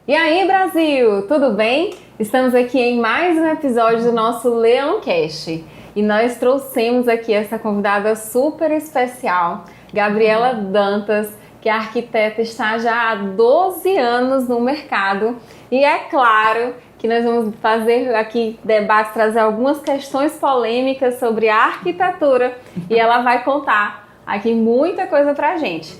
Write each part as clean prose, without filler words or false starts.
E aí, Brasil, tudo bem? Estamos aqui em mais um episódio do nosso Leoncast e nós trouxemos aqui essa convidada super especial, Gabriela Dantas, que é arquiteta, está já há 12 anos no mercado e é claro que nós vamos fazer aqui debates, trazer algumas questões polêmicas sobre a arquitetura e ela vai contar aqui muita coisa pra gente.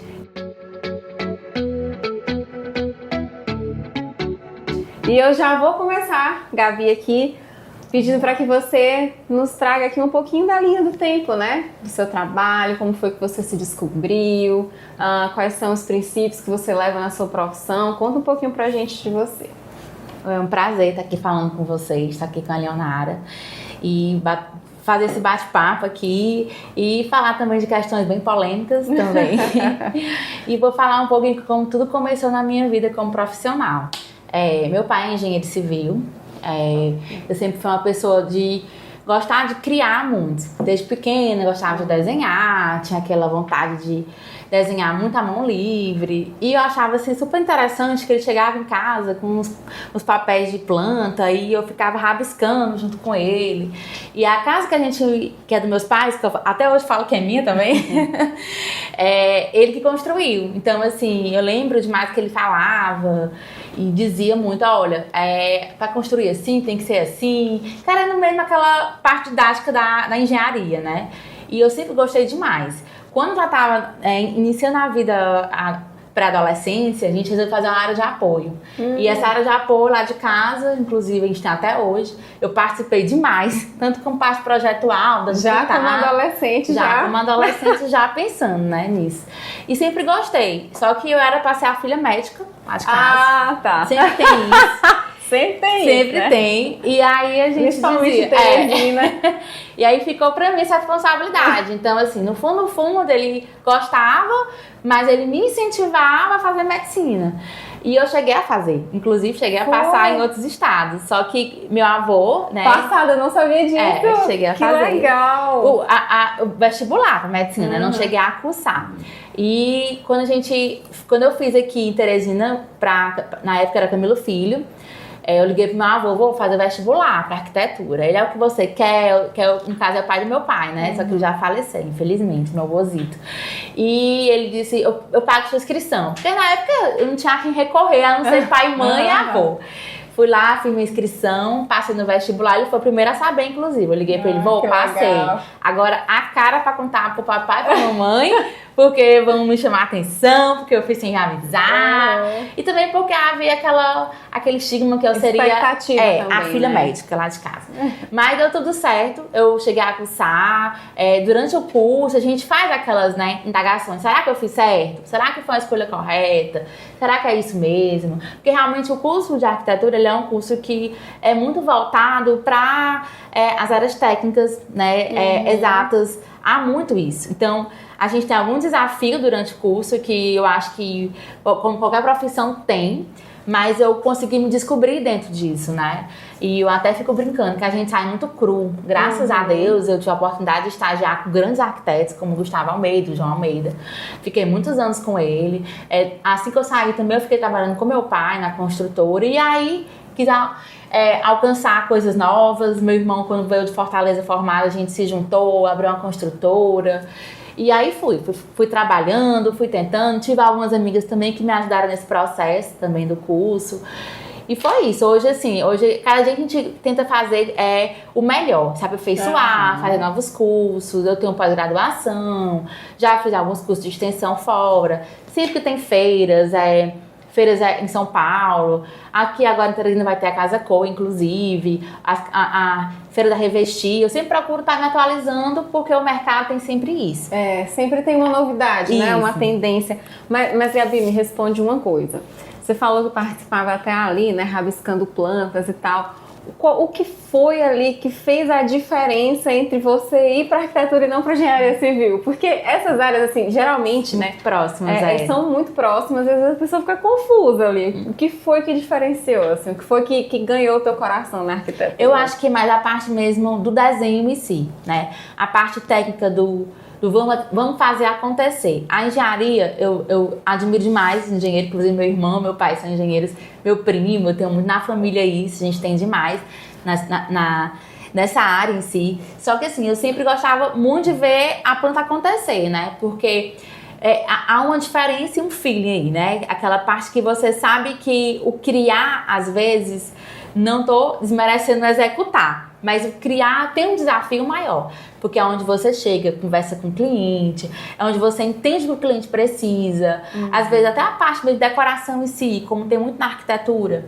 E eu já vou começar, Gabi, aqui, pedindo para que você nos traga aqui um pouquinho da linha do tempo, né? Do seu trabalho, como foi que você se descobriu, quais são os princípios que você leva na sua profissão. Conta um pouquinho pra gente de você. É um prazer estar aqui falando com vocês, estar aqui com a Leonara e fazer esse bate-papo aqui e falar também de questões bem polêmicas também. E vou falar um pouquinho como tudo começou na minha vida como profissional. Meu pai é engenheiro civil, eu sempre fui uma pessoa de gostar de criar mundos. Desde pequena gostava de desenhar, tinha aquela vontade de desenhar muito à mão livre. E eu achava assim, super interessante que ele chegava em casa com os papéis de planta e eu ficava rabiscando junto com ele. E a casa que é dos meus pais, que eu até hoje falo que é minha também, ele que construiu. Então assim, eu lembro demais que ele falava e dizia muito, olha, para construir assim, tem que ser assim. Querendo mesmo aquela parte didática da engenharia, né? E eu sempre gostei demais. Quando já estava iniciando a vida pré-adolescência, a gente resolveu fazer uma área de apoio. E essa área de apoio lá de casa, inclusive a gente tem até hoje, eu participei demais, tanto como parte projetual, da já como adolescente, já como adolescente, já pensando, né, nisso. E sempre gostei, só que eu era para ser a filha médica lá de casa. Ah, tá. Sempre tem isso. Sempre tem Sempre isso, né? tem. E aí a gente dizia... Teresina. E aí ficou pra mim essa responsabilidade. Então, assim, no fundo, ele gostava, mas ele me incentivava a fazer medicina. E eu cheguei a fazer. Inclusive, cheguei a passar em outros estados. Só que meu avô, né... Passada, eu não sabia disso. Cheguei a fazer. Que legal. O vestibular pra medicina, não cheguei a cursar. E quando eu fiz aqui em Teresina, na época era Camilo Filho, eu liguei pro meu avô, vou fazer vestibular pra arquitetura. Ele é o que você quer, no caso é o pai do meu pai, né? Só que ele já faleceu, infelizmente, meu avôzito. E ele disse, eu pago sua inscrição. Porque na época eu não tinha a quem recorrer, a não ser pai, mãe e avô. Fui lá, fiz minha inscrição, passei no vestibular, ele foi o primeiro a saber, inclusive. Eu liguei pra ele, passei. Legal. Agora, a cara pra contar pro papai e pra mamãe, porque vão me chamar a atenção, porque eu fiz sem avisar. E também porque havia aquele estigma que eu seria também, a filha médica lá de casa. Mas deu tudo certo, eu cheguei a cursar. Durante o curso, a gente faz aquelas, né, indagações. Será que eu fiz certo? Será que foi a escolha correta? Será que é isso mesmo? Porque realmente o curso de arquitetura, ele é um curso que é muito voltado para as áreas técnicas, né, exatas. Há muito isso. Então, a gente tem algum desafio durante o curso que eu acho que, como qualquer profissão tem, mas eu consegui me descobrir dentro disso, né? E eu até fico brincando que a gente sai muito cru. Graças a Deus, eu tive a oportunidade de estagiar com grandes arquitetos, como Gustavo Almeida, o João Almeida. Fiquei muitos anos com ele. Assim que eu saí também, eu fiquei trabalhando com meu pai na construtora. E aí, quis alcançar coisas novas. Meu irmão, quando veio de Fortaleza formado, a gente se juntou, abriu uma construtora. E aí fui trabalhando, fui tentando. Tive algumas amigas também que me ajudaram nesse processo também do curso. E foi isso. Hoje, cada dia a gente tenta fazer o melhor, se aperfeiçoar, fazer novos cursos. Eu tenho pós-graduação, já fiz alguns cursos de extensão fora. Sempre que tem feiras em São Paulo. Aqui agora em Teresina vai ter a Casa Cor, inclusive. A Feira da Revestir. Eu sempre procuro estar me atualizando, porque o mercado tem sempre isso. Sempre tem uma novidade, né? Uma tendência. Mas, Gabi, me responde uma coisa. Você falou que participava até ali, né? Rabiscando plantas e tal. O que foi ali que fez a diferença entre você ir para arquitetura e não para engenharia civil? Porque essas áreas, assim, geralmente, né, próximas, são muito próximas, às vezes a pessoa fica confusa ali. O que foi que diferenciou, assim? O que foi que ganhou o teu coração na arquitetura? Eu acho que mais a parte mesmo do desenho em si, né? A parte técnica do do vamos fazer acontecer. A engenharia, eu admiro demais engenheiro, inclusive meu irmão, meu pai são engenheiros, meu primo, eu tenho muito na família isso, a gente tem demais nessa área em si. Só que assim, eu sempre gostava muito de ver a planta acontecer, né? Porque há uma diferença e um feeling aí, né? Aquela parte que você sabe que o criar, às vezes, não tô desmerecendo executar, mas o criar tem um desafio maior, porque é onde você chega, conversa com o cliente, é onde você entende o que o cliente precisa, às vezes até a parte de decoração em si, como tem muito na arquitetura,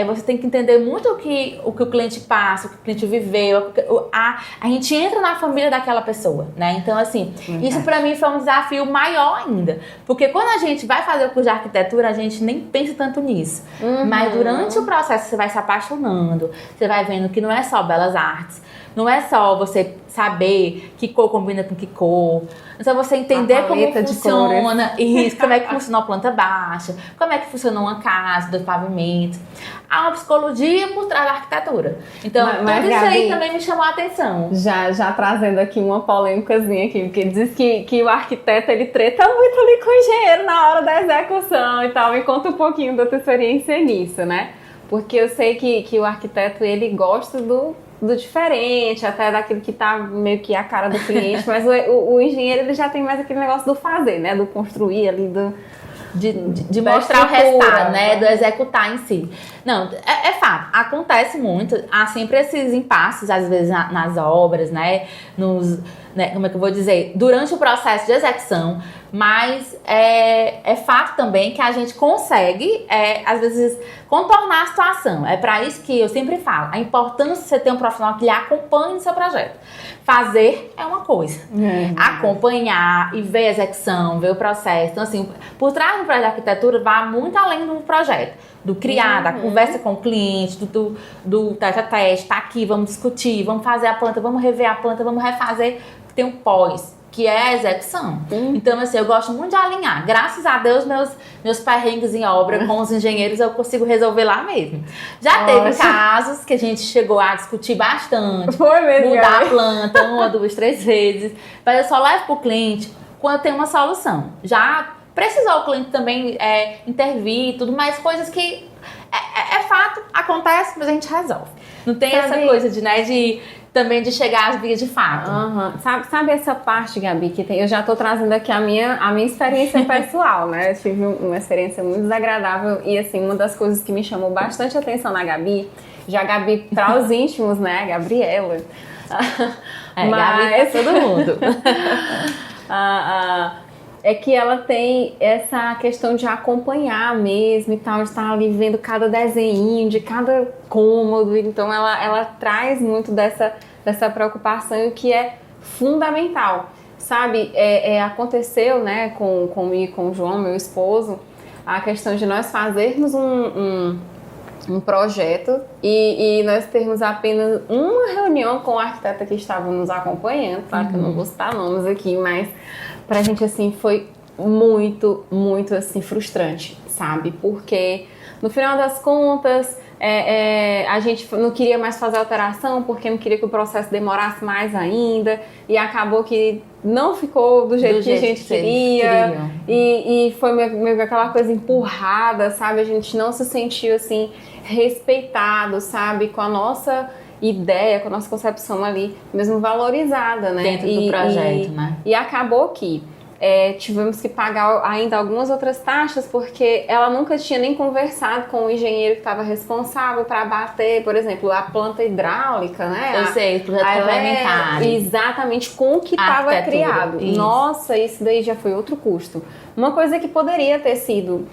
você tem que entender muito o que o cliente passa, o que o cliente viveu, a gente entra na família daquela pessoa, né? Então assim, isso pra mim foi um desafio maior ainda, porque quando a gente vai fazer o curso de arquitetura, a gente nem pensa tanto nisso, mas durante o processo você vai se apaixonando, você vai vendo que não é só belas artes, não é só você saber que cor combina com que cor, não é só você entender como funciona isso, como é que funciona a planta baixa, como é que funciona uma casa, do pavimento. Há uma psicologia por trás da arquitetura. Então, mas tudo isso aí também me chamou a atenção. Já trazendo aqui uma polêmicazinha aqui, porque diz que o arquiteto, ele treta muito ali com o engenheiro na hora da execução e tal. Me conta um pouquinho da tua experiência nisso, né? Porque eu sei que o arquiteto, ele gosta do diferente, até daquilo que tá meio que a cara do cliente, mas o engenheiro, ele já tem mais aquele negócio do fazer, né? Do construir ali, de mostrar o resultado, né? Do executar em si. Não, é fato, acontece muito, há sempre esses impasses, às vezes, nas obras, né? Como é que eu vou dizer? Durante o processo de execução, mas é fato também que a gente consegue, às vezes, contornar a situação. É para isso que eu sempre falo, a importância de você ter um profissional que lhe acompanhe no seu projeto. Fazer é uma coisa, acompanhar e ver a execução, ver o processo. Então, assim, por trás do projeto de arquitetura, vai muito além do projeto, do criar, da conversa com o cliente, do teste, tá aqui, vamos discutir, vamos fazer a planta, vamos rever a planta, vamos refazer. Tem um pós, que é a execução. Então, assim, eu gosto muito de alinhar. Graças a Deus, meus perrengues em obra com os engenheiros eu consigo resolver lá mesmo. Já teve casos que a gente chegou a discutir bastante, mudar a planta 1, 2, 3 vezes, mas eu só levo pro cliente quando tem uma solução. Já precisou o cliente também intervir e tudo, mas coisas que é fato, acontece, mas a gente resolve. Não tem essa coisa também de chegar às vias de fato. Sabe essa parte, Gabi, que tem? Eu já tô trazendo aqui a minha experiência pessoal, né? Eu tive uma experiência muito desagradável e, assim, uma das coisas que me chamou bastante atenção na Gabi, já Gabi para os íntimos, né? Gabriela. Gabi pra todo mundo. É que ela tem essa questão de acompanhar mesmo e tal, de estar ali vendo cada desenho de cada cômodo, então ela traz muito dessa preocupação, o que é fundamental, sabe? Aconteceu, né, comigo e com o João, meu esposo, a questão de nós fazermos um projeto e nós termos apenas uma reunião com o arquiteto que estava nos acompanhando, tá? Que eu não vou citar nomes aqui, mas pra gente, assim, foi muito, muito, assim, frustrante, sabe? Porque, no final das contas, a gente não queria mais fazer alteração, porque não queria que o processo demorasse mais ainda, e acabou que não ficou do jeito que a gente queria, e foi meio que aquela coisa empurrada, sabe? A gente não se sentiu, assim, respeitado, sabe? Com a nossa ideia, com a nossa concepção ali, mesmo valorizada, né? Dentro do projeto, né? E acabou que tivemos que pagar ainda algumas outras taxas, porque ela nunca tinha nem conversado com o engenheiro que estava responsável para bater, por exemplo, a planta hidráulica, né? Eu sei, projeto complementar. Exatamente, com o que estava criado. Isso. Nossa, isso daí já foi outro custo. Uma coisa que poderia ter sido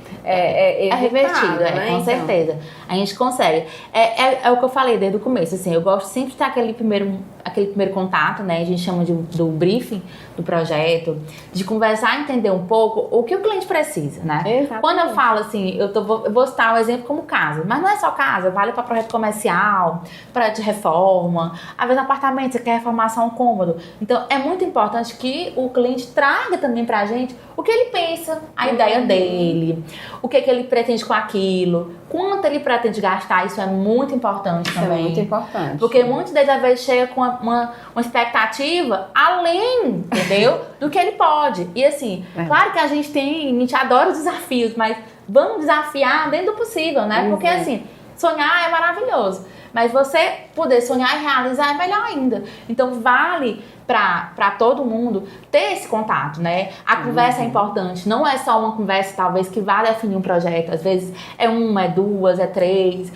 revertido, né? Com certeza. A gente consegue. É o que eu falei desde o começo, assim, eu gosto sempre de ter aquele primeiro contato, né? A gente chama do briefing do projeto, de conversar e entender um pouco o que o cliente precisa, né? Exatamente. Quando eu falo assim, eu vou citar o exemplo como casa, mas não é só casa, vale para projeto comercial, projeto de reforma, às vezes apartamento, você quer reformar só um cômodo. Então, é muito importante que o cliente traga também pra gente o que ele pensa, a ideia dele, o que ele pretende com aquilo, quanto ele pretende gastar, isso é muito importante também. É muito importante. Porque muitas vezes a vez chega com uma expectativa além, entendeu? Do que ele pode. E assim, claro que a gente adora os desafios, mas vamos desafiar dentro do possível, né? Porque assim, sonhar é maravilhoso. Mas você poder sonhar e realizar é melhor ainda. Então vale para todo mundo ter esse contato, né? A conversa é importante. Não é só uma conversa, talvez, que vá definir um projeto. Às vezes é uma, é duas, é três.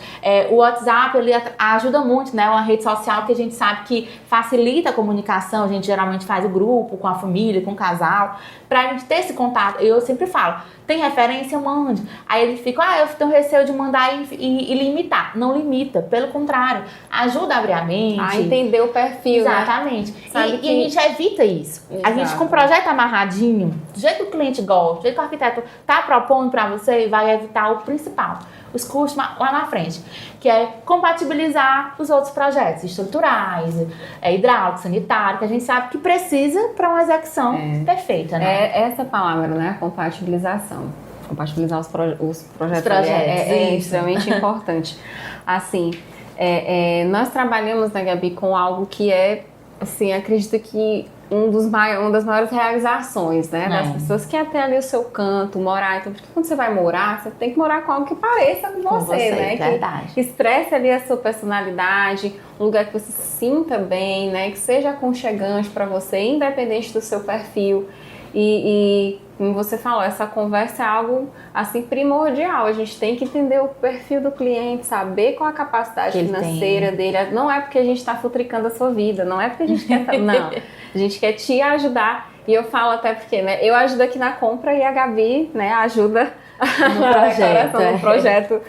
O WhatsApp, ele ajuda muito, né? Uma rede social que a gente sabe que facilita a comunicação. A gente geralmente faz o grupo com a família, com o casal, pra gente ter esse contato. Eu sempre falo, tem referência, mande. Aí ele fica, eu tenho receio de mandar e limitar. Não limita, pelo contrário. Ajuda a abrir a mente. A entender o perfil, exatamente. Né? E a gente evita isso. Exato. A gente, com o projeto amarradinho, do jeito que o cliente gosta, do jeito que o arquiteto está propondo para você, vai evitar o principal, os custos lá na frente, que é compatibilizar os outros projetos estruturais, hidráulico, sanitário, que a gente sabe que precisa para uma execução perfeita, né? É essa palavra, né? Compatibilização. Compatibilizar os projetos é extremamente importante. Assim, nós trabalhamos, né, Gabi, com algo que assim, acredito que uma das maiores realizações, né, das pessoas, que é ter ali o seu canto, morar. Então, porque quando você vai morar, você tem que morar com algo que pareça com você, né? Verdade. Que expresse ali a sua personalidade, um lugar que você se sinta bem, né? Que seja aconchegante para você, independente do seu perfil. E como você falou, essa conversa é algo assim primordial. A gente tem que entender o perfil do cliente, saber qual a capacidade financeira dele. Não é porque a gente está futricando a sua vida, não é porque a gente quer... Não, a gente quer te ajudar. E eu falo até porque, né, eu ajudo aqui na compra e a Gabi, né, ajuda no projeto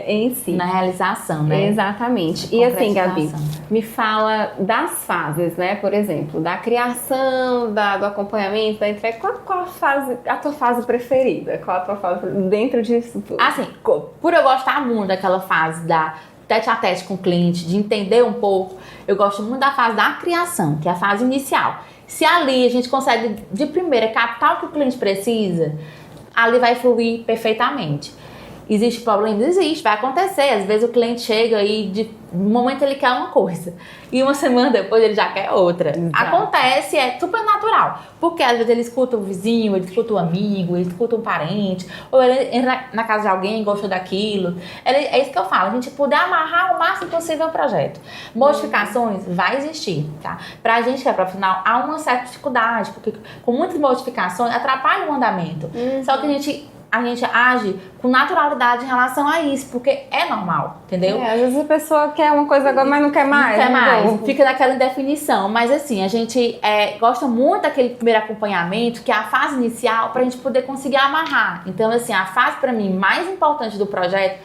em si. Na realização, né? Exatamente. E assim, Gabi, me fala das fases, né? Por exemplo, da criação, do acompanhamento, da entrega. Qual a tua fase preferida? Qual a tua fase dentro disso tudo? Assim, por eu gostar muito daquela fase da tete-a-tete com o cliente, de entender um pouco, eu gosto muito da fase da criação, que é a fase inicial. Se ali a gente consegue, de primeira, captar o que o cliente precisa, ali vai fluir perfeitamente. Existe problema? Existe, vai acontecer. Às vezes o cliente chega e no momento ele quer uma coisa e uma semana depois ele já quer outra. Exato. Acontece, é super natural. Porque às vezes ele escuta o vizinho, ele escuta o amigo, ele escuta um parente, ou ele entra na casa de alguém e gosta daquilo. É isso que eu falo, a gente puder amarrar o máximo possível o projeto. Modificações vai existir, tá? Pra gente que é profissional, há uma certa dificuldade, porque com muitas modificações atrapalha o andamento. Só que a gente age com naturalidade em relação a isso, porque é normal, entendeu? Às vezes a pessoa quer uma coisa agora, mas não quer mais. Não quer mais, fica naquela indefinição. Mas assim, a gente gosta muito daquele primeiro acompanhamento, que é a fase inicial, pra gente poder conseguir amarrar. Então, assim, a fase, pra mim, mais importante do projeto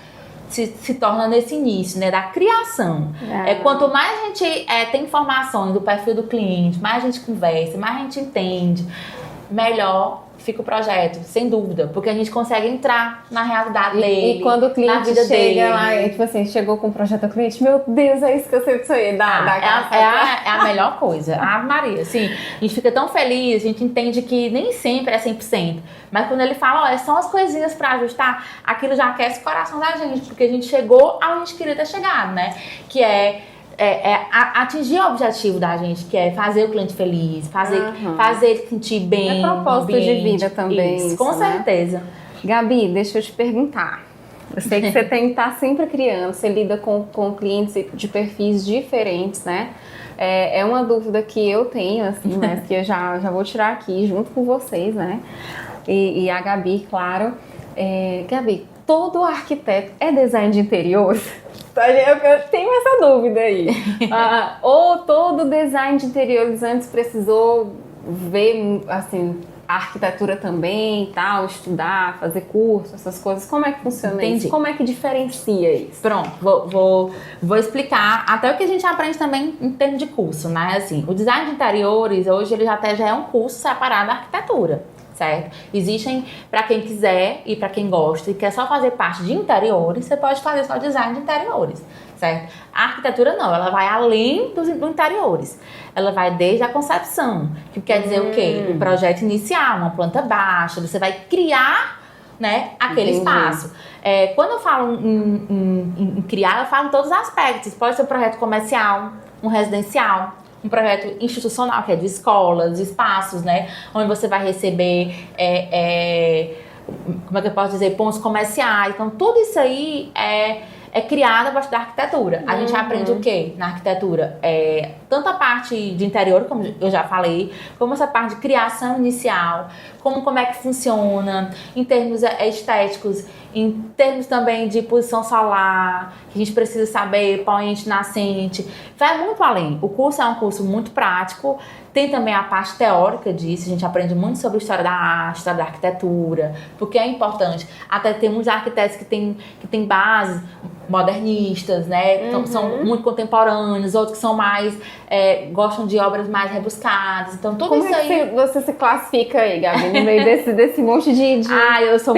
se torna nesse início, né, da criação. Quanto mais a gente tem informações do perfil do cliente, mais a gente conversa, mais a gente entende, melhor fica o projeto, sem dúvida, porque a gente consegue entrar na realidade dele, e quando o cliente na vida chega dele. Lá, e, tipo assim, chegou com o projeto ao cliente, meu Deus, é isso que eu sempre sonhei, é a melhor coisa, a Maria, assim, a gente fica tão feliz, a gente entende que nem sempre é 100%, mas quando ele fala, são as coisinhas pra ajustar, aquilo já aquece o coração da gente, porque a gente chegou aonde a gente queria ter chegado, né, que atingir o objetivo da gente, que é fazer o cliente feliz, fazer ele sentir bem. É propósito de vida também. Isso, com certeza. Gabi, deixa eu te perguntar. Eu sei que você tem que estar sempre criando, você lida com clientes de perfis diferentes, né? É uma dúvida que eu tenho, assim, mas que eu já vou tirar aqui junto com vocês, né? E a Gabi, claro. Gabi, todo arquiteto é design de interiores? Eu tenho essa dúvida aí. Ou todo design de interiores antes precisou ver, assim, a arquitetura também e tal, estudar, fazer curso, essas coisas. Como é que funciona isso? Como é que diferencia isso? Pronto, vou explicar até o que a gente aprende também em termos de curso, né? Assim, o design de interiores, hoje ele já é um curso separado da arquitetura. certo? Existem para quem quiser e para quem gosta e quer só fazer parte de interiores, você pode fazer só design de interiores, certo? A arquitetura não, ela vai além dos interiores. Ela vai desde a concepção, que quer dizer o quê? O projeto inicial, uma planta baixa, você vai criar, né, aquele espaço. Quando eu falo em criar, eu falo em todos os aspectos. Pode ser um projeto comercial, um residencial, um projeto institucional, que é de escolas, de espaços, né? Onde você vai receber, como é que eu posso dizer, pontos comerciais. Então, tudo isso aí é criado a partir da arquitetura. A gente aprende o quê na arquitetura? Tanto a parte de interior, como eu já falei, como essa parte de criação inicial, como é que funciona, em termos estéticos, em termos também de posição solar, que a gente precisa saber, poente, nascente, vai muito além. O curso é um curso muito prático, tem também a parte teórica disso, a gente aprende muito sobre a história da arte, história da arquitetura, porque é importante. Até tem muitos arquitetos que têm bases modernistas, né? Então, são muito contemporâneos, outros que são mais, gostam de obras mais rebuscadas. Então, tudo isso aí... Como você se classifica aí, Gabi, no meio desse monte de eu sou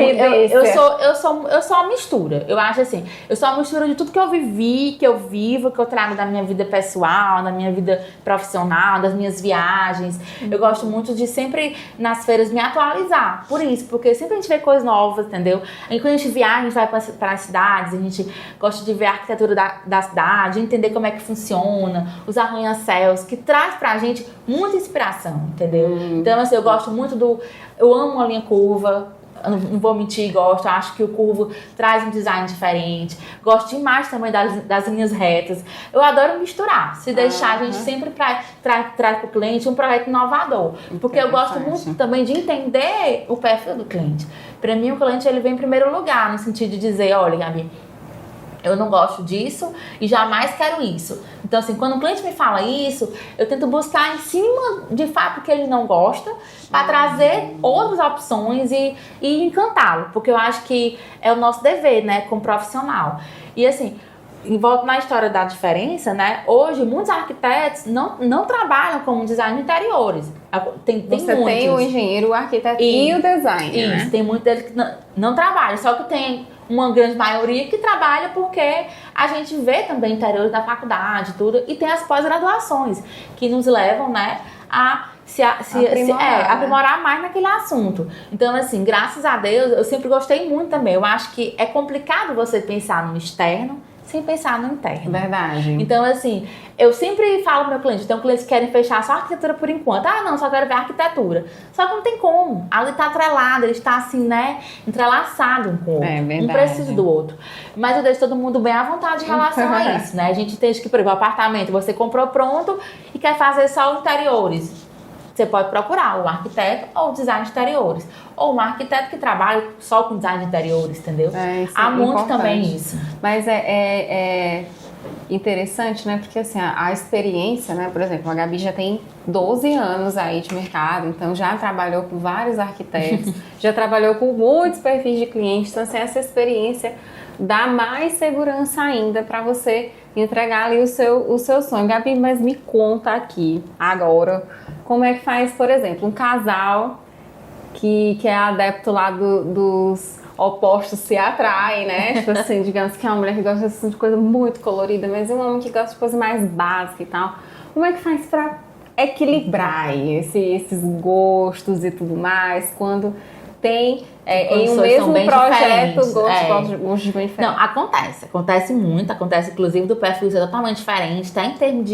uma mistura. Eu acho assim, eu sou uma mistura de tudo que eu vivi, que eu vivo, que eu trago da minha vida pessoal, da minha vida profissional, das minhas viagens. Eu gosto muito de sempre, nas feiras, me atualizar. Por isso, porque sempre a gente vê coisas novas, entendeu? E quando a gente viaja, a gente vai para as cidades, a gente gosta de ver a arquitetura da cidade, entender como é que funciona, os arranha-céus, que traz pra gente muita inspiração, entendeu? Então, assim, eu gosto muito eu amo a linha curva, eu não vou mentir, gosto, acho que o curvo traz um design diferente, gosto demais também das linhas retas. Eu adoro misturar, se deixar, a gente sempre traz para o cliente um projeto inovador, porque eu gosto muito também de entender o perfil do cliente. Para mim, o cliente ele vem em primeiro lugar, no sentido de dizer, olha, Gabi, eu não gosto disso e jamais quero isso. Então, assim, quando o cliente me fala isso, eu tento buscar em cima de fato que ele não gosta para trazer outras opções e encantá-lo, porque eu acho que é o nosso dever, né, como profissional. E, assim, volto na história da diferença, né? Hoje, muitos arquitetos não trabalham como design de interiores. Você muitos. Tem o engenheiro, o arquiteto e o design, isso, né? Tem muitos deles que não trabalham, só que tem uma grande maioria que trabalha porque a gente vê também interiores da faculdade, tudo, e tem as pós-graduações que nos levam, né, a aprimorar mais naquele assunto. Então, assim, graças a Deus, eu sempre gostei muito também. Eu acho que é complicado você pensar no externo sem pensar no interno. Verdade. Então, assim, eu sempre falo pro meu cliente, tem clientes que querem fechar só a arquitetura por enquanto. Ah, não, só quero ver a arquitetura. Só que não tem como. Ali tá atrelado, ele está assim, né, entrelaçado um com o outro. Um precisa do outro. Mas eu deixo todo mundo bem à vontade em relação a isso, né? A gente entende que, por exemplo, o apartamento você comprou pronto e quer fazer só interiores. Você pode procurar o arquiteto ou o design de interiores. Ou um arquiteto que trabalha só com design de interiores, entendeu? Há muito também isso. Mas é interessante, né? Porque assim, a experiência, né? Por exemplo, a Gabi já tem 12 anos aí de mercado, então já trabalhou com vários arquitetos, já trabalhou com muitos perfis de clientes. Então, assim, essa experiência dá mais segurança ainda para você entregar ali o seu sonho. Gabi, mas me conta aqui, agora, como é que faz, por exemplo, um casal que é adepto lá dos opostos se atraem, né? Tipo assim, digamos que é uma mulher que gosta assim, de coisa muito colorida, mas um homem que gosta de coisa mais básica e tal. Como é que faz pra equilibrar esses gostos e tudo mais, quando tem em um mesmo projeto gostos bem diferentes? Não, acontece muito, acontece inclusive do perfil ser totalmente diferente, tá? Em termos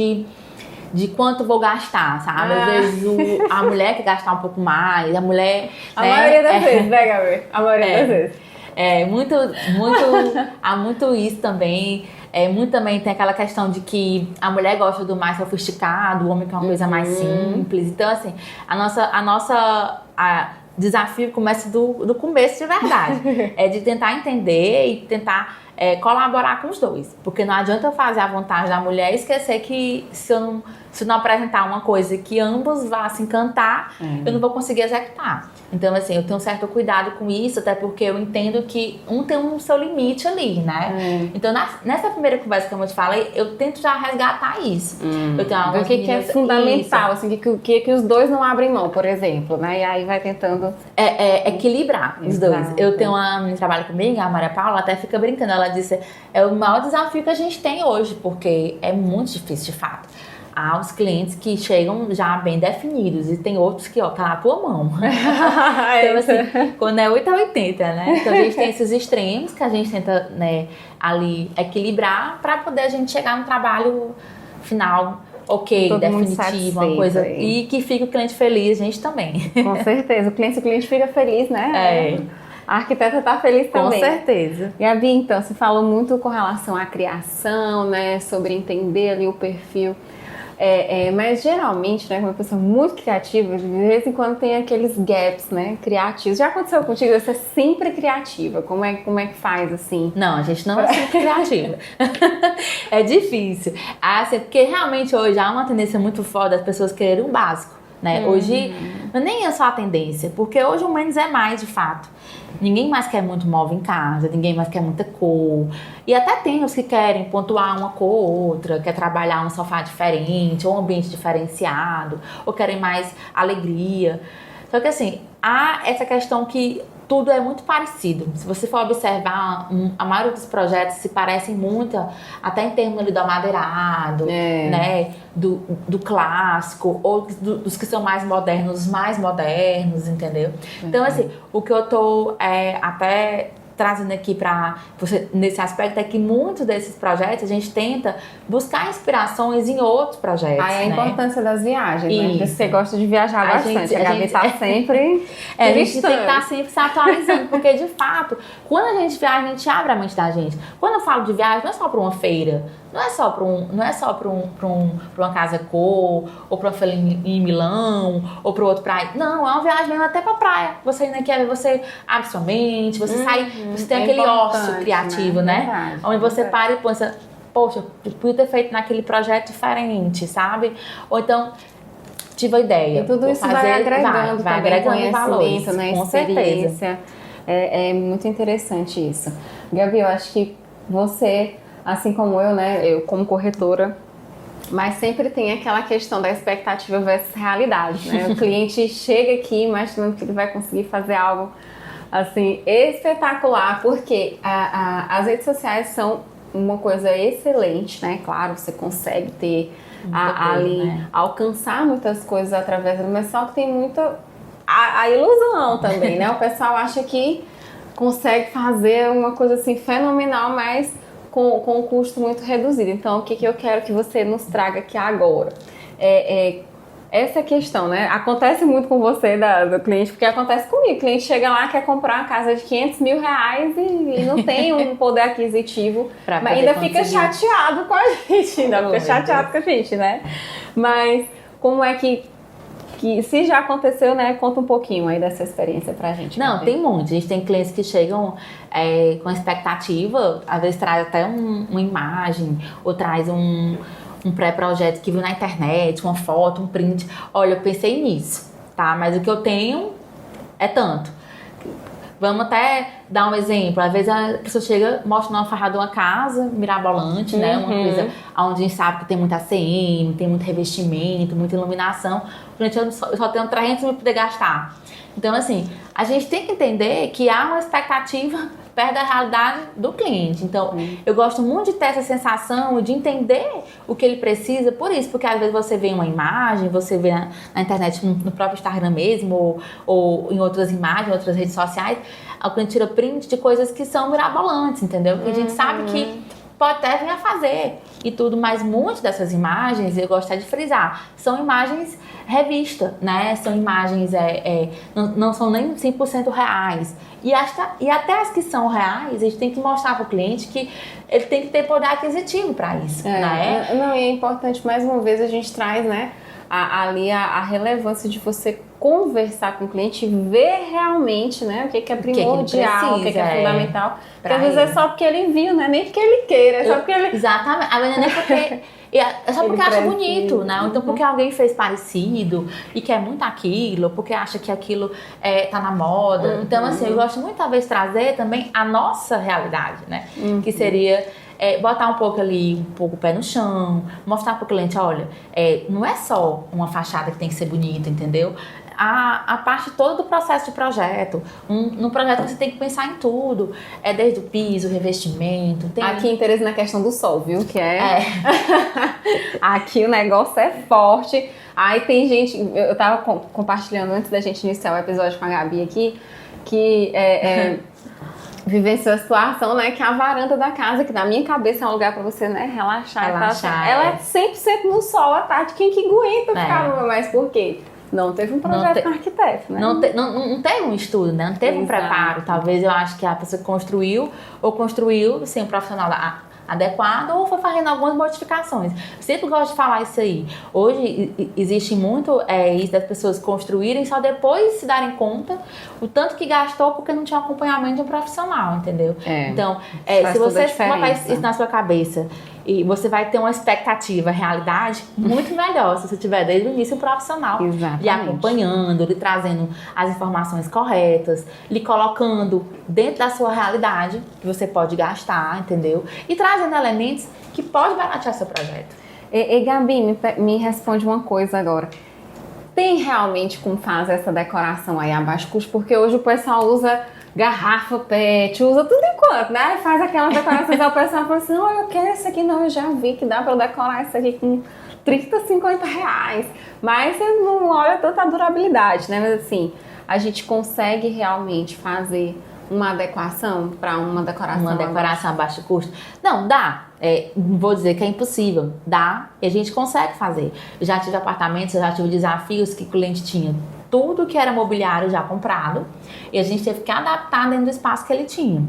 de quanto vou gastar, sabe? Às vezes a mulher quer gastar um pouco mais, a mulher... A maioria das vezes, né, Gabi? A maioria das vezes. Há muito isso também. Muito também tem aquela questão de que a mulher gosta do mais sofisticado, o homem quer uma coisa mais simples. Então, assim, a nossa desafio começa do começo de verdade. É de tentar entender e tentar colaborar com os dois. Porque não adianta eu fazer a vontade da mulher e esquecer que se eu não apresentar uma coisa que ambos vá se encantar, eu não vou conseguir executar. Então, assim, eu tenho um certo cuidado com isso, até porque eu entendo que um tem um seu limite ali, né? Então, nessa primeira conversa que eu te falei, eu tento já resgatar isso. Eu tenho o que é fundamental, assim, que os dois não abrem mão, por exemplo, né? E aí vai tentando... equilibrar os dois. Eu tenho uma menina que trabalha comigo, a Maria Paula, até fica brincando, ela disse, é o maior desafio que a gente tem hoje, porque é muito difícil, de fato. Há os clientes que chegam já bem definidos e tem outros que, tá na tua mão. Então, assim, quando é 8 a 80, né? Então, a gente tem esses extremos que a gente tenta, né, ali equilibrar para poder a gente chegar no trabalho final ok, definitivo, uma coisa aí. E que fique o cliente feliz, a gente também. Com certeza, o cliente fica feliz, né? A arquiteta tá feliz também. Com certeza. Gabi, então, você falou muito com relação à criação, né? Sobre entender ali o perfil. Mas geralmente, né, como uma pessoa muito criativa, de vez em quando tem aqueles gaps, né, criativos. Já aconteceu contigo? Você é sempre criativa. Como é que faz, assim? Não, a gente não é sempre criativa. É difícil. Assim, porque realmente hoje há uma tendência muito forte das pessoas quererem um básico, né? Hoje, nem é só a tendência, porque hoje o menos é mais, de fato. Ninguém mais quer muito móvel em casa, ninguém mais quer muita cor. E até tem os que querem pontuar uma cor ou outra, quer trabalhar um sofá diferente, ou um ambiente diferenciado, ou querem mais alegria. Só que assim, há essa questão que tudo é muito parecido. Se você for observar, a maioria dos projetos se parecem muito, até em termos ali do amadeirado, né? Do clássico, ou dos que são mais modernos, os mais modernos, entendeu? Então, assim, o que eu tô até trazendo aqui para você nesse aspecto é que muitos desses projetos a gente tenta buscar inspirações em outros projetos. A importância das viagens, né? Porque você gosta de viajar bastante. A Gabi tá sempre a gente tem que estar sempre se atualizando, porque de fato, quando a gente viaja, a gente abre a mente da gente. Quando eu falo de viagem, não é só para uma feira, não é só para uma casa cor, ou para uma feira em Milão, ou para outro praia. Não, é uma viagem mesmo até para praia. Você ainda quer, você abre sua mente, você sai, você tem aquele ócio criativo, né? Verdade, onde você para e pensa, poxa, eu podia ter feito naquele projeto diferente, sabe? Ou então, tive a ideia. E tudo isso vai agregando vai também agregando valores, né? Com Experiência. certeza. É muito interessante isso. Gabi, eu acho que você, assim como eu, né? Eu como corretora, mas sempre tem aquela questão da expectativa versus realidade, né? O cliente chega aqui imaginando que ele vai conseguir fazer algo assim espetacular, porque as redes sociais são uma coisa excelente, né? Claro, você consegue ter ali, né? Alcançar muitas coisas através do, mas só que tem muita a ilusão também, né? O pessoal acha que consegue fazer uma coisa assim fenomenal, mas com um custo muito reduzido. Então, o que eu quero que você nos traga aqui agora? Essa questão, né? Acontece muito com você do cliente, porque acontece comigo. O cliente chega lá, quer comprar uma casa de 500 mil reais e não tem um poder aquisitivo, mas ainda fica chateado com a gente, ainda fica chateado com a gente, né? Mas como é que se já aconteceu, né? Conta um pouquinho aí dessa experiência pra gente. Não, tem muito. A gente tem clientes que chegam com expectativa, às vezes traz até uma imagem, ou traz um pré-projeto que viu na internet, uma foto, um print. Olha, eu pensei nisso, tá? Mas o que eu tenho é tanto. Vamos até dar um exemplo. Às vezes a pessoa chega, mostra uma farra de uma casa mirabolante, né? Uma coisa onde a gente sabe que tem muita ACM, tem muito revestimento, muita iluminação. Gente, eu só tenho 300 mil para poder gastar. Então, assim, a gente tem que entender que há uma expectativa perto da realidade do cliente. Então, eu gosto muito de ter essa sensação de entender o que ele precisa por isso, porque às vezes você vê uma imagem, você vê na internet, no próprio Instagram mesmo, ou em outras imagens, em outras redes sociais, o cliente tira print de coisas que são mirabolantes, entendeu? Porque a gente sabe que pode até vir a fazer e tudo, mas muitas dessas imagens, eu gosto de frisar, são imagens revista, né? São imagens, não são nem 100% reais. E até as que são reais, a gente tem que mostrar para o cliente que ele tem que ter poder aquisitivo para isso, né? Não, e é importante, mais uma vez, a gente traz, né, ali a relevância de você conversar com o cliente, ver realmente, né, o que é primordial, o que é fundamental. Porque às vezes é só porque ele viu, né? Nem porque ele queira, é só porque ele... Exatamente. Às vezes nem porque... É só porque acha bonito, né? Ou então porque alguém fez parecido e quer muito aquilo, porque acha que aquilo tá na moda. Então, assim, eu gosto muito, talvez, trazer também a nossa realidade, né? Que seria botar um pouco ali, um pouco o pé no chão, mostrar pro cliente, olha, não é só uma fachada que tem que ser bonita, entendeu? A parte toda do processo de projeto. No projeto você tem que pensar em tudo. Desde o piso, o revestimento. Aqui interesse na questão do sol, viu? Que aqui o negócio é forte. Aí tem gente... Eu tava compartilhando antes da gente iniciar o episódio com a Gabi aqui, que vivenciou a situação, né? Que a varanda da casa, que na minha cabeça é um lugar pra você, né? Relaxar e tal. Ela é 100% no sol à tarde. Quem que aguenta ficar? Mas por quê? Não teve um projeto com arquiteto, né? Não teve um estudo, né? Não teve um preparo. Talvez eu acho que a pessoa construiu sem um profissional adequado ou foi fazendo algumas modificações. Eu sempre gosto de falar isso aí. Hoje existe muito isso das pessoas construírem só depois se darem conta o tanto que gastou porque não tinha acompanhamento de um profissional, entendeu? Então, se você botar isso na sua cabeça e você vai ter uma expectativa, realidade, muito melhor se você tiver desde o início um profissional lhe acompanhando, lhe trazendo as informações corretas, lhe colocando dentro da sua realidade que você pode gastar, entendeu? E trazendo elementos que podem baratear seu projeto. E Gabi, me responde uma coisa agora. Tem realmente como fazer essa decoração aí a baixo custo? Porque hoje o pessoal usa garrafa PET, usa tudo enquanto, né? Faz aquelas decorações, aí o pessoal fala assim, eu quero isso aqui, não, eu já vi que dá pra eu decorar isso aqui com 30, 50 reais. Mas você não olha tanto a durabilidade, né? Mas assim, a gente consegue realmente fazer uma adequação para uma decoração a baixo custo? Não, dá. Não vou dizer que é impossível. Dá e a gente consegue fazer. Eu já tive apartamentos, eu já tive desafios que o cliente tinha tudo que era mobiliário já comprado e a gente teve que adaptar dentro do espaço que ele tinha.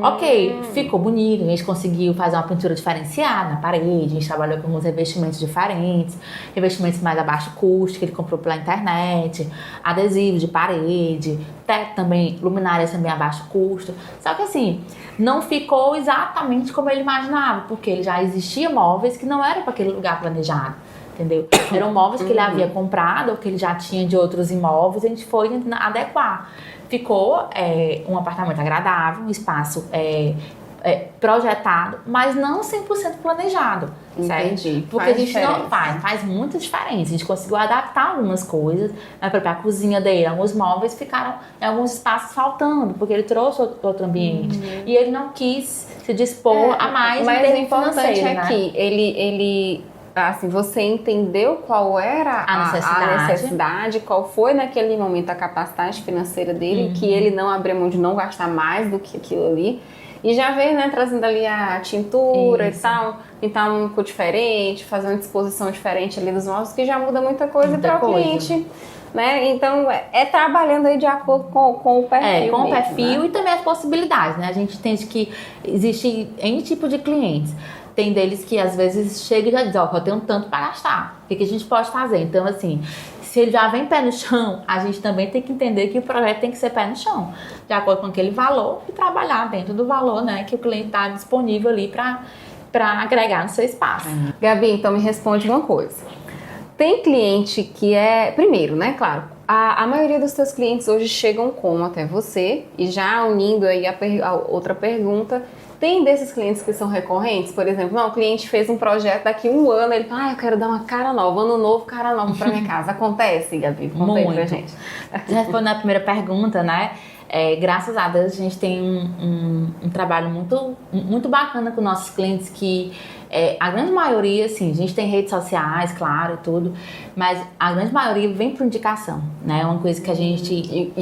Ok, ficou bonito, a gente conseguiu fazer uma pintura diferenciada na parede, a gente trabalhou com uns revestimentos diferentes, revestimentos mais a baixo custo que ele comprou pela internet, adesivos de parede, teto também, luminárias também a baixo custo. Só que assim, não ficou exatamente como ele imaginava, porque ele já existia móveis que não eram para aquele lugar planejado. Entendeu? Eram móveis que ele havia comprado ou que ele já tinha de outros imóveis, a gente foi adequar. Ficou um apartamento agradável, um espaço projetado, mas não 100% planejado. Entendi. Certo? Porque a gente não faz muita diferença. A gente conseguiu adaptar algumas coisas, na própria cozinha dele, alguns móveis ficaram em alguns espaços faltando, porque ele trouxe outro ambiente. E ele não quis se dispor a mais. Mas o importante é que ele assim, você entendeu qual era a necessidade, qual foi naquele momento a capacidade financeira dele, que ele não abriu mão de não gastar mais do que aquilo ali. E já veio, né, trazendo ali a tintura e tal, pintar um pouco diferente, fazer uma disposição diferente ali dos móveis, que já muda muita coisa para o cliente. Né? Então, trabalhando aí de acordo com o perfil. Com o mesmo, perfil, né? E também as possibilidades, né? A gente entende que existe N tipo de clientes. Tem deles que às vezes chega e já diz, eu tenho tanto para gastar. O que a gente pode fazer? Então, assim, se ele já vem pé no chão, a gente também tem que entender que o projeto tem que ser pé no chão, de acordo com aquele valor e trabalhar dentro do valor, né, que o cliente está disponível ali para agregar no seu espaço. Gabi, então me responde uma coisa. Tem cliente que primeiro, né, claro, a maioria dos seus clientes hoje chegam como até você, e já unindo aí a outra pergunta, tem desses clientes que são recorrentes? Por exemplo, o cliente fez um projeto daqui a um ano, ele fala, eu quero dar uma cara nova, ano novo, cara nova pra minha casa. Acontece, Gabi? Conta aí pra gente. Respondendo a primeira pergunta, né? Graças a Deus a gente tem um trabalho muito, muito bacana com nossos clientes que a grande maioria, assim, a gente tem redes sociais, claro, tudo, mas a grande maioria vem por indicação, né? Uma coisa que a gente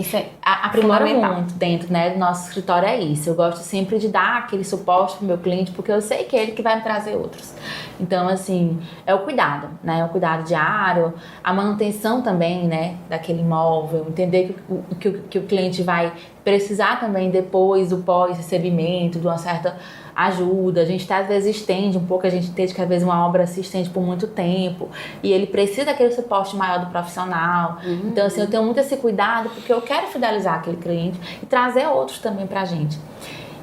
aprimora muito dentro, né, do nosso escritório é isso. Eu gosto sempre de dar aquele suporte pro meu cliente, porque eu sei que é ele que vai me trazer outros. Então, assim, é o cuidado, né? O cuidado diário, a manutenção também, né, daquele imóvel, entender que o cliente vai precisar também depois do pós-recebimento, de uma certa ajuda. A gente às vezes estende um pouco, a gente entende que às vezes uma obra se estende por muito tempo e ele precisa daquele suporte maior do profissional. Então, assim, eu tenho muito esse cuidado porque eu quero fidelizar aquele cliente e trazer outros também pra gente.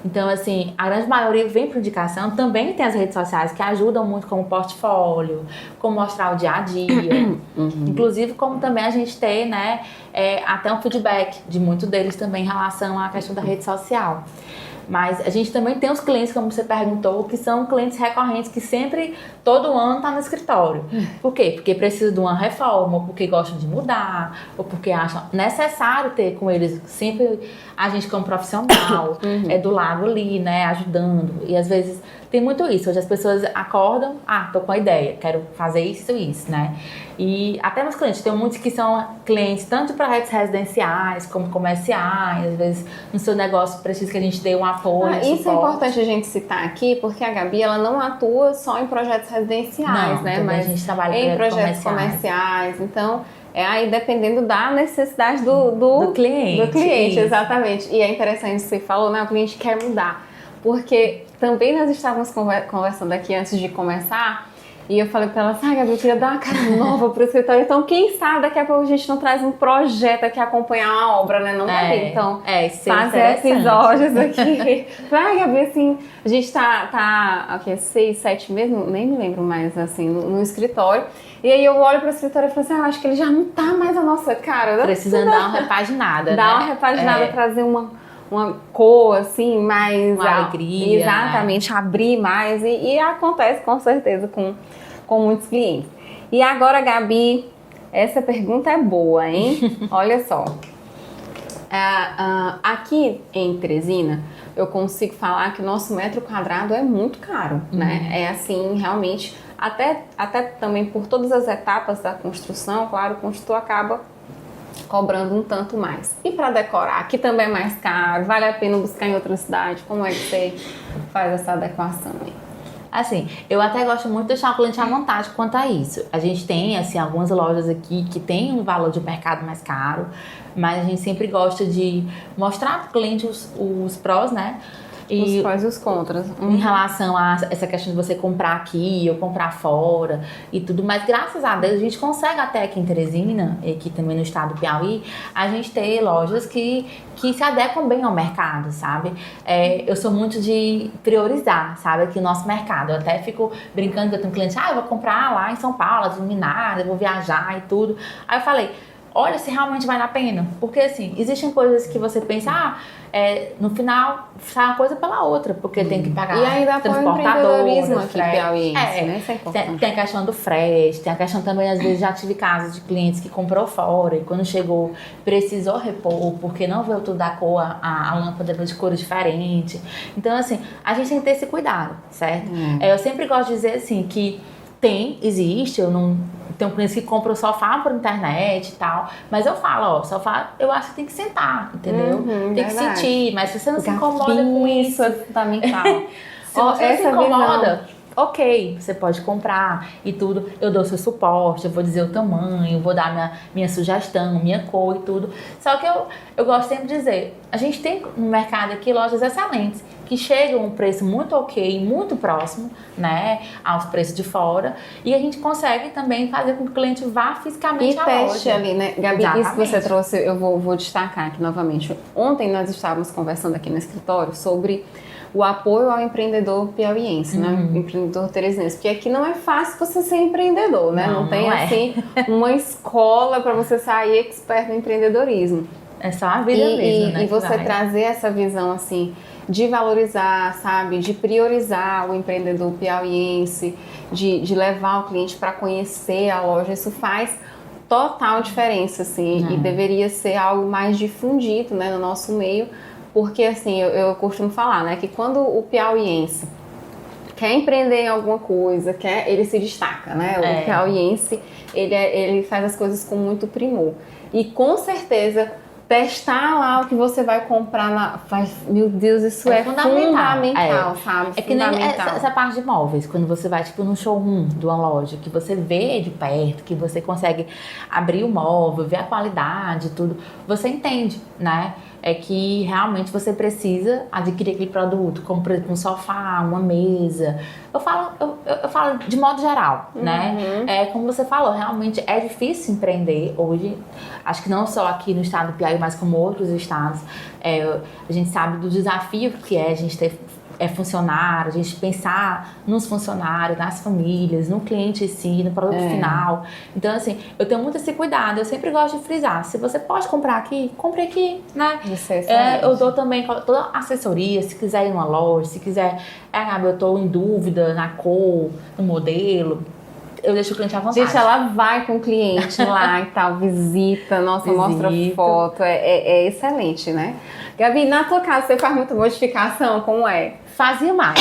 Então, assim, a grande maioria vem por indicação. Também tem as redes sociais que ajudam muito como portfólio, como mostrar o dia a dia. Inclusive, como também a gente tem, né, até um feedback de muitos deles também em relação à questão da rede social. Mas a gente também tem os clientes, como você perguntou, que são clientes recorrentes, que sempre, todo ano, tá no escritório. Por quê? Porque precisa de uma reforma, ou porque gostam de mudar, ou porque acham necessário ter com eles sempre a gente como profissional, do lado ali, né, ajudando. E às vezes tem muito isso. Hoje as pessoas acordam, tô com a ideia, quero fazer isso, né? E até meus clientes, tem muitos que são clientes tanto para redes residenciais como comerciais, às vezes no seu negócio precisa que a gente dê um apoio, isso suporte. é importante a gente citar aqui, porque a Gabi, ela não atua só em projetos residenciais, Não, né? Mas a gente trabalha em projetos comerciais. Então, aí dependendo da necessidade do cliente. Do cliente, exatamente. E é interessante, você falou, né? O cliente quer mudar. Porque também nós estávamos conversando aqui antes de começar, e eu falei pra ela assim, Gabi, eu queria dar uma cara nova pro escritório, então quem sabe daqui a pouco a gente não traz um projeto aqui acompanhar uma obra, né? Não, Gabi? Então, fazer episódios aqui. Gabi, assim, a gente tá 6, 7 meses, nem me lembro mais, assim, no escritório. E aí eu olho pro escritório e falo assim, eu acho que ele já não tá mais a nossa cara. Precisa dar uma repaginada, Dar uma repaginada, trazer uma cor, assim, mais... Uma alegria. Exatamente, né? Abrir mais. E acontece, com certeza, com muitos clientes. E agora, Gabi, essa pergunta é boa, hein? Olha só. Aqui em Teresina, eu consigo falar que o nosso metro quadrado é muito caro, né? É assim, realmente, até também por todas as etapas da construção, claro, o construtor acaba cobrando um tanto mais. E para decorar, que também é mais caro, vale a pena buscar em outra cidade? Como é que você faz essa adequação aí? Assim, eu até gosto muito de deixar o cliente à vontade quanto a isso. A gente tem, assim, algumas lojas aqui que tem um valor de mercado mais caro, mas a gente sempre gosta de mostrar para o cliente os prós, né? Os prós e os contras. Em relação a essa questão de você comprar aqui ou comprar fora e tudo. Mas graças a Deus a gente consegue até aqui em Teresina, e aqui também no estado do Piauí, a gente ter lojas que se adequam bem ao mercado, sabe? Eu sou muito de priorizar, sabe, aqui o nosso mercado. Eu até fico brincando que eu tenho um cliente, eu vou comprar lá em São Paulo, as luminárias, eu vou viajar e tudo. Aí eu falei, olha se realmente vale a pena. Porque, assim, existem coisas que você pensa, no final, sai uma coisa pela outra, porque tem que pagar e ainda transportador, aqui piauiense, né? Isso é importante. Tem a questão do frete, tem a questão também, às vezes, já tive casos de clientes que comprou fora e quando chegou, precisou repor, porque não veio tudo da cor, a lâmpada veio de cores diferentes. Então, assim, a gente tem que ter esse cuidado, certo? Eu sempre gosto de dizer, assim, que existe, eu não... Tem um cliente que compra o sofá por internet e tal, mas eu falo, sofá, eu acho que tem que sentar, entendeu? Tem que sentir, mas se você não se incomoda com isso... é fundamental. Se você não se incomoda, ok, você pode comprar e tudo, eu dou seu suporte, eu vou dizer o tamanho, vou dar minha sugestão, minha cor e tudo. Só que eu gosto sempre de dizer, a gente tem no mercado aqui lojas excelentes, que chegam a um preço muito ok, muito próximo, né, aos preços de fora, e a gente consegue também fazer com que o cliente vá fisicamente à loja. E teste ali, né, Gabi, isso que você trouxe, eu vou destacar aqui novamente. Ontem nós estávamos conversando aqui no escritório sobre o apoio ao empreendedor piauiense, né, empreendedor teresinense, porque aqui não é fácil você ser empreendedor, né, não tem assim uma escola para você sair expert no empreendedorismo. É só a vida mesmo, né? E você trazer essa visão assim de valorizar, sabe, de priorizar o empreendedor piauiense, de levar o cliente para conhecer a loja, isso faz total diferença, assim, e deveria ser algo mais difundido, né, no nosso meio, porque assim, eu costumo falar, né, que quando o piauiense quer empreender em alguma coisa, ele se destaca, né, o piauiense, ele faz as coisas com muito primor, e com certeza testar lá o que você vai comprar meu Deus, isso é fundamental, sabe? É que nem essa parte de móveis, quando você vai tipo no showroom de uma loja, que você vê de perto, que você consegue abrir o móvel, ver a qualidade, tudo, você entende, né? é que realmente você precisa adquirir aquele produto, como por exemplo um sofá, uma mesa. Eu falo de modo geral, né? Como você falou, realmente é difícil empreender hoje. Acho que não só aqui no estado do Piauí, mas como outros estados. A gente sabe do desafio que é a gente ter funcionário, a gente pensar nos funcionários, nas famílias, no cliente em si, no produto final. Então, assim, eu tenho muito esse cuidado. Eu sempre gosto de frisar. Se você pode comprar aqui, compre aqui, né? Eu dou também toda a assessoria, se quiser ir numa loja, se quiser... eu tô em dúvida na cor, no modelo... Eu deixo o cliente à vontade. Gente, ela vai com o cliente lá e tal, visita, mostra foto, é excelente, né? Gabi, na tua casa você faz muita modificação, como é? Fazia mais.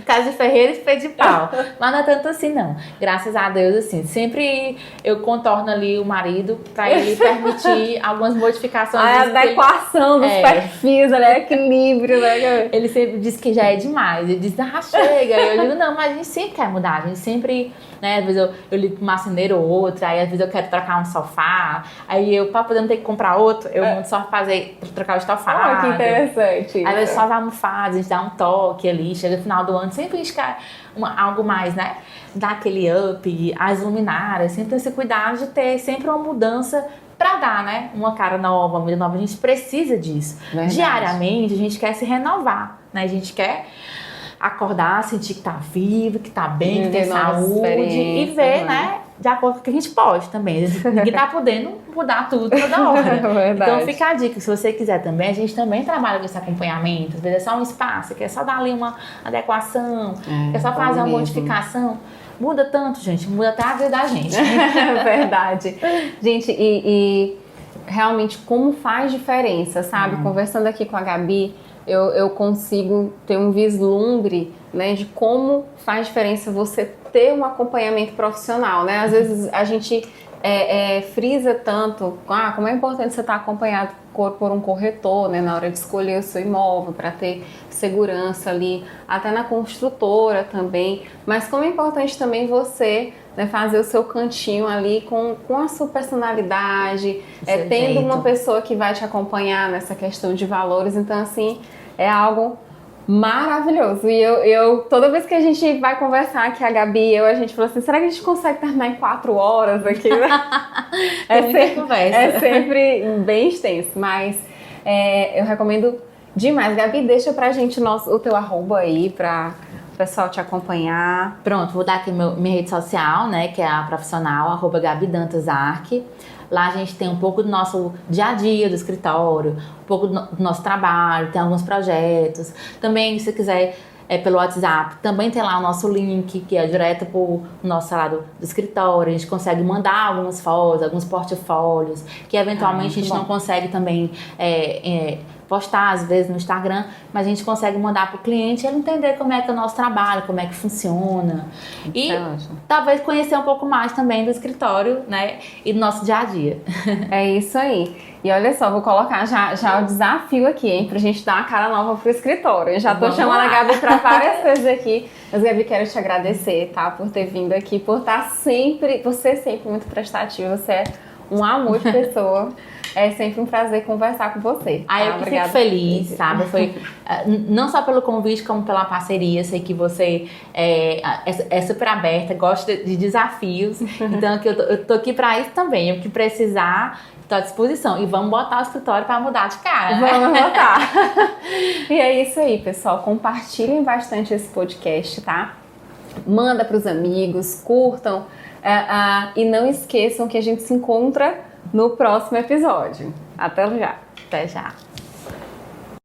Casa de ferreiro e pé de pau. Mas não é tanto assim, não. Graças a Deus, assim, sempre eu contorno ali o marido pra ele permitir algumas modificações. A adequação dos perfis, né? Equilíbrio, né? Ele sempre diz que já é demais. Ele diz, chega. Eu digo, não, mas a gente sempre quer mudar. A gente sempre, né, às vezes eu ligo pra marceneiro ou outra, aí às vezes eu quero trocar um sofá. Aí eu, pra poder não ter que comprar outro, eu mando só trocar o estofado. Que interessante. Aí só as almofadas, a gente dá um toque ali, chega no final do ano, sempre a gente quer algo mais, né? Dar aquele up, as luminárias, sempre esse cuidado de ter sempre uma mudança pra dar, né? Uma cara nova, uma vida nova, a gente precisa disso. Verdade. Diariamente a gente quer se renovar, né? A gente quer acordar, sentir que tá vivo, que tá bem, que tem saúde e ver, né? De acordo com o que a gente pode também. Ninguém tá podendo mudar tudo toda hora. Então fica a dica, se você quiser também, a gente também trabalha com esse acompanhamento. Às vezes é só um espaço, quer só dar ali uma adequação, quer só fazer uma modificação. Muda tanto, gente, muda até a vida da gente. Verdade. Gente, e realmente como faz diferença, sabe? Conversando aqui com a Gabi, eu consigo ter um vislumbre, né, de como faz diferença você ter um acompanhamento profissional, né? Às vezes a gente frisa tanto, como é importante você estar acompanhado por um corretor, né, na hora de escolher o seu imóvel, para ter segurança ali, até na construtora também, mas como é importante também você, né, fazer o seu cantinho ali com a sua personalidade, tendo uma pessoa que vai te acompanhar nessa questão de valores. Então, assim, é algo maravilhoso. E eu toda vez que a gente vai conversar aqui, a Gabi e a gente falou assim, será que a gente consegue terminar em 4 horas aqui? É sempre bem extenso, mas eu recomendo demais. Gabi, deixa pra gente o teu arroba aí pra o pessoal te acompanhar. Pronto, vou dar aqui minha rede social, né, que é a profissional, @GabiDantasArc. Lá a gente tem um pouco do nosso dia a dia do escritório, um pouco do nosso trabalho, tem alguns projetos. Também, se quiser, pelo WhatsApp, também tem lá o nosso link, que é direto pro nosso salário do escritório. A gente consegue mandar algumas fotos, alguns portfólios, que eventualmente a gente não consegue também postar, às vezes, no Instagram, mas a gente consegue mandar pro cliente ele entender como é que é o nosso trabalho, como é que funciona. E talvez conhecer um pouco mais também do escritório, né, e do nosso dia a dia. É isso aí. E olha só, vou colocar já o desafio aqui, hein, pra gente dar uma cara nova pro escritório. Eu já tô chamando a Gabi pra várias coisas aqui. Mas, Gabi, quero te agradecer, tá, por ter vindo aqui, por estar sempre, você é sempre muito prestativa, você é um amor de pessoa. É sempre um prazer conversar com você. Tá? Eu que fico feliz, sabe? Foi não só pelo convite, como pela parceria. Sei que você é super aberta, gosta de desafios. Então, eu tô aqui pra isso também. O que precisar, estou à disposição. E vamos botar o escritório para mudar de cara. Vamos botar. E é isso aí, pessoal. Compartilhem bastante esse podcast, tá? Manda pros amigos, curtam. E não esqueçam que a gente se encontra no próximo episódio. Até já. Até já.